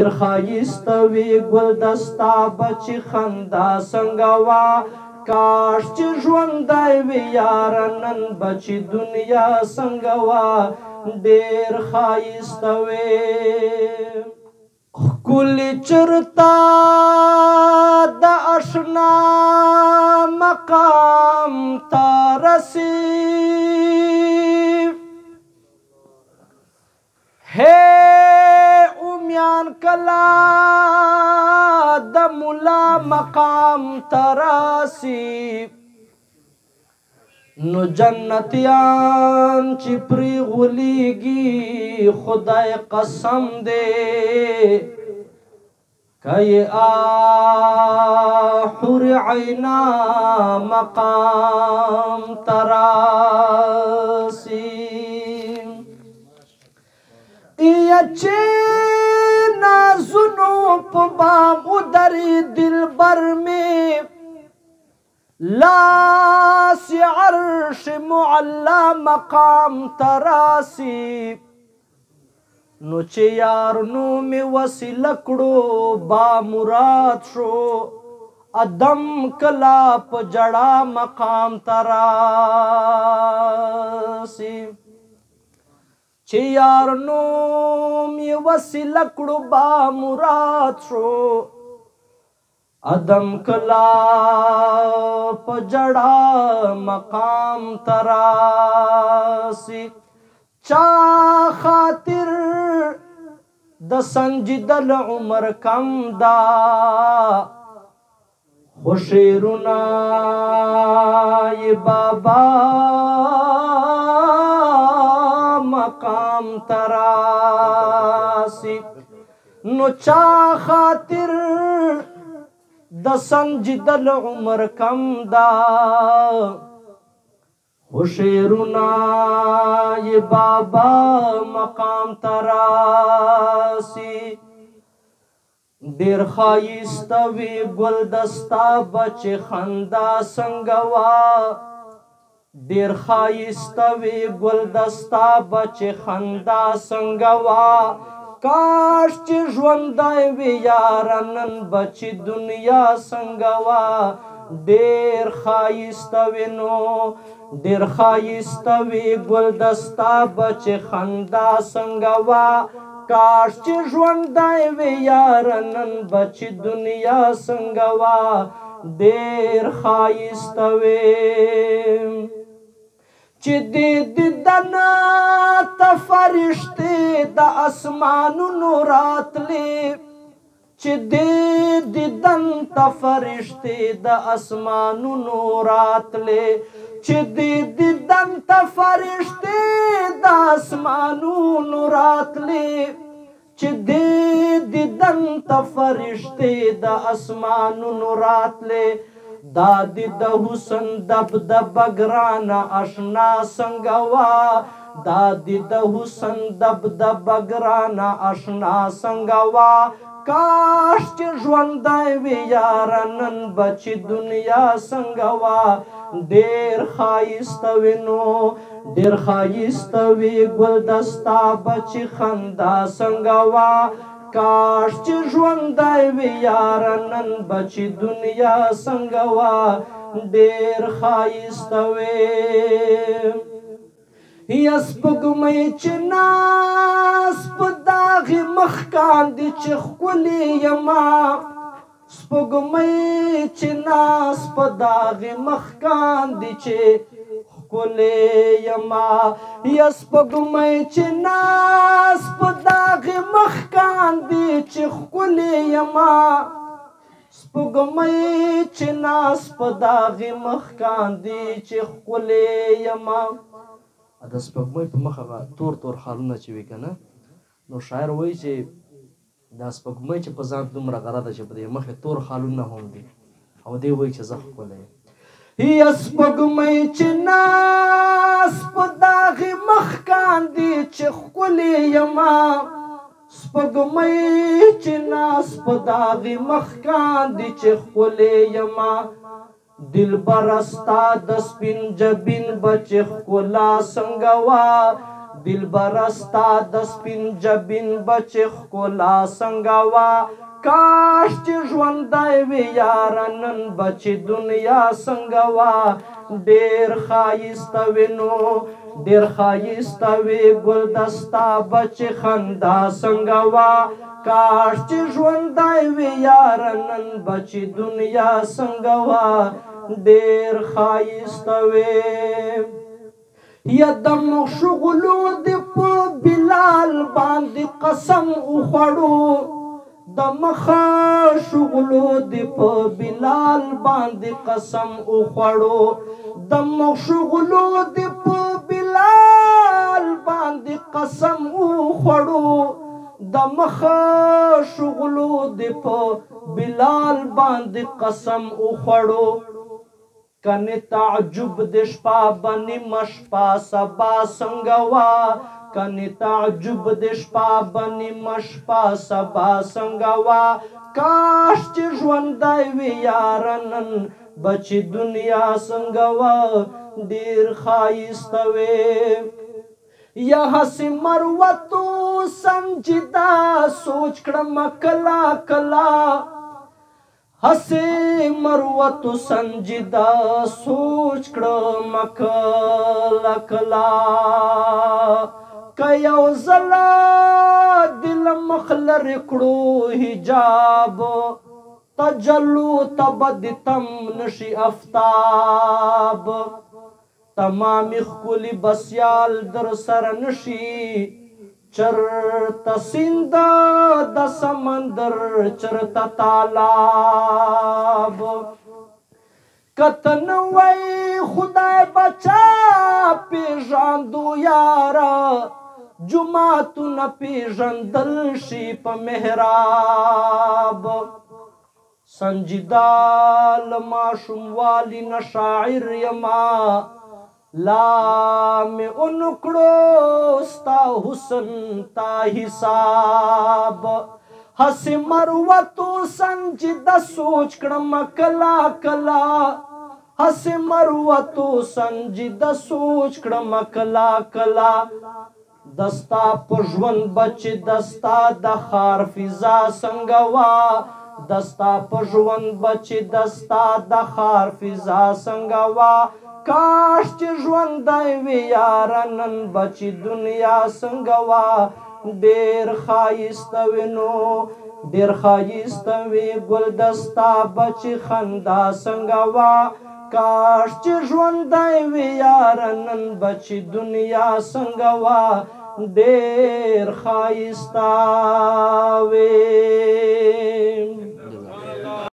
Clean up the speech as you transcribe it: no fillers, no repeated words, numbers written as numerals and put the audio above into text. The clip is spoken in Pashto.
ښایسته وي ګلدسته بچي خندا څنګه وه کاش چې ژوندی وي یاره نن بچي دنیا څنګه وه ډېر ښایسته وي ښکلي چرته د اشنا مقام ته رسي میان کلا د مولا مقام تراسی نو جنتیان چې پری غلیږي خدای قسم دے کای حور عینا مقام تراسی یچه نازنو پبام ادری دلبر میں لاس عرش معلا مقام تراسی نو چه یار نو میں وسیله کړو با مراد شو ادم کلا په جڑا مقام تراسی چې یار نوم یې وسیله کړو با مراد شو ادم کلا په جړا مقام تراسی چا خاطر د سنجدل عمر کم دا خوشیرنا ی بابا مقام تراسی نو چا خاطر د سنجدل عمر کم دا خوشیرنا ی بابا مقام تراسی ډیر ښایسته وي ګلدسته بچې خندا څنګه وه ډیر ښایسته وي ګلدسته بچې خندا څنګه وه کاش چې ژوندی وي یاره نن بچې دنیا څنګه وه ډیر ښایسته وي نو ډیر ښایسته وي ګلدسته بچې خندا څنګه وه کاش چې ژوندی وي یاره نن بچې دنیا څنګه وه ډیر ښایسته وي چې دې دیدن ته فرشتې د اسمانونو راتلې چې دې دیدن ته فرشتې د اسمانونو راتلې چې دې دیدن ته فرشتې د اسمانونو راتلې چې دې دیدن ته فرشتې د اسمانونو راتلې دادی د حسن دبدبه ګرانه اشنا څنګه وه دادی د حسن دبدبه ګرانه اشنا څنګه وه کاش چې ژوندی وي یاره نن بچې دنیا څنګه وه ډېر ښایسته وي نو ډېر ښایسته وي ګلدسته بچې خندا څنګه وه کاش چې ژوندی وي یاره نن بچې دنیا څنګه وه ډېر ښایسته وي یا سپوږمۍ چې ناز په داغې مخ کاندي چې ښکلې یمه سپوږمۍ چې ناز په داغې مخ کاندي چې ښکلې یمه یا سپوږمۍ چې ناز په داغې مخ کاندي چې ښکلې یمه سپوږمۍ چې ناز په داغې مخ کاندي چې ښکلې یمه د سپوږمۍ په مخ هغه تور تور خالونه چې وي که نه نو شاعر وایي چې دا سپوږمۍ چې په ځان دومره غره ده چې په دې مخې تور خالونه هم دي او دی وایي چې زه ښکلی یا سپوږمۍ چې ناز په داغې مخ کاندي چې ښکلې یمه سپوږمۍ چې ناز په داغې مخ کاندي چې ښکلې یمه دلبره ستا د سپین جبین بچې ښکلا څنګه وه دلبر ستا د سپین جبین بچ ښکلا څنګه وا کاش چې ژوندی وي یاره نن بچ دنیا څنګه وا ډېر ښایسته وي نو ډېر ښایسته وي ګلدستا بچ خندا څنګه وا کاش چې ژوندی وي یاره نن بچ دنیا څنګه وا ډېر ښایسته وي یا د مخ شغلو دې په بلال باندې قسم وخوړو د مخه شغلو دې په بلال باندې قسم وخوړو د مخ شغلو دې په بلال باندې قسم وخوړو د مخه شغلو دې په بلال باندې قسم وخوړو کنه تعجب د شپه بنی مشپا سبا څنګه وا کنه تعجب د شپه بنی مشپا سبا څنګه وا کاش چې ژوندی وي یاره نن بچ دنیا څنګه وا ډېر ښایسته وي یا هسې مروتو سنجیده سوچ کړم کلا کلا हसे मरुवत संजिदा सोच क्रम कला कला कयो जला दिल मखलर कड़ो हिजाब तजल्लू तबदतम नशी आफ्ताब तमामी खुली बस्याल दर सर नशी चरता सिंदा द समंदर चरता तालाब कतन वही खुदा बचा पेजांदो यारा जुमा तू न पेजंदल शीप मेहराब संजिदाल माशुम वाली न शायर यमा ला में उनकड़ो स्ता हुसन ता हिसाब हसे मरुवतो संजिदा सोच क्रम कला कला हसे मरुवतो संजिदा सोच क्रम कला कला दस्ता पजवन बच दस्ता दखार फिजा संगवा दस्ता पजवन बच दस्ता दखार फिजा संगवा काश چې ژوندی وي یاره نن بچي دنیا څنګه وا ډېر ښایسته وي نو ډېر ښایسته وي ګلدستا بچي خندا څنګه وا काश چې ژوندی وي یاره نن بچي دنیا څنګه وا ډېر ښایسته وي